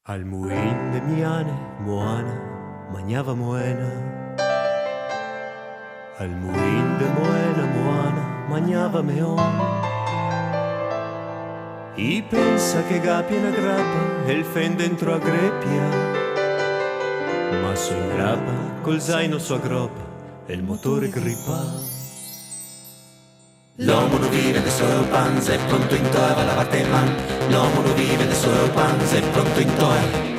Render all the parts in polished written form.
Al muin de Miane, Moana, mangiava Moena. Al muin de Moena, Moana, mangiava Meon. I pensa che gappia una grappa e il fen dentro a greppia. Ma su in grappa, col zaino su aggroppa e il motore grippa. L'uomo non vive del suo panza, è pronto in toia, va a lavarti in man. L'uomo non vive del suo panza, è pronto in toia.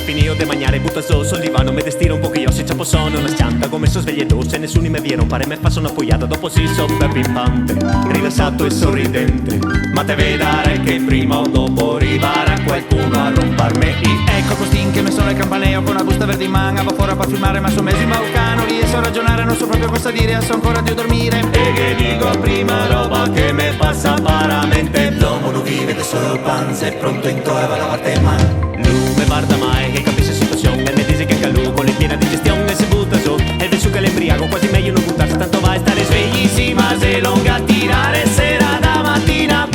Finio de mangiare butta su sul divano, me destino un po' che io si ciapo sono una scianta, come so sveglie tu, se nessuno mi viene, pare me fa sono appoggiata, dopo si sopra pimpante, rilassato e sorridente, ma te vedrai che prima o dopo arriverà qualcuno a romparmi. Ecco costin che me sono il campaneo con una busta verde in mano, va fuori a filmare ma sono mesi in Balcano, riesco a ragionare, non so proprio cosa dire, so ancora di dormire. E che dico prima roba che me passa paramente. L'uomo non vive del suo panza, è pronto in toia, va a lavarti in man. Lui me guarda mai che capisce situazione e mi dice che anche lui con le piena digestione si butta su e il su che l'embriaco quasi meglio non buttarsi, tanto va a stare sveglissima se longa a tirare sera da mattina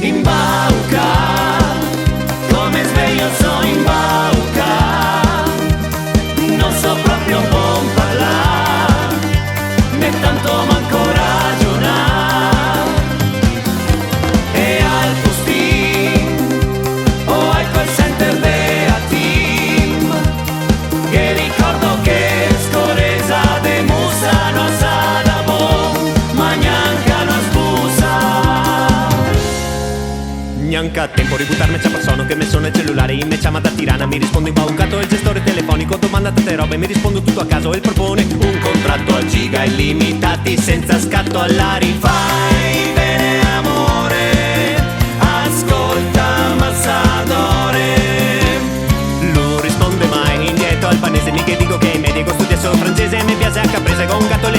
In bauca, come sveglio so in bauca, non so proprio buon parlare, né tanto manco ragionare. E al postin, o al call center della team, che ricordo che scoresa de musa no sa da bon, ma neanche no sbusa. neanche a tempo di buttarmi c'è persona che mi suona il cellulare in me chiama da tirana, mi rispondo imbaucato il gestore telefonico domanda tante robe, mi rispondo tutto a caso e propone un contratto a giga illimitati senza scatto all'ari. Fai bene amore, ascolta Massadore. Lui risponde mai indietro albanese, mica dico che medico studia solo francese, mi piace H prese con un gatto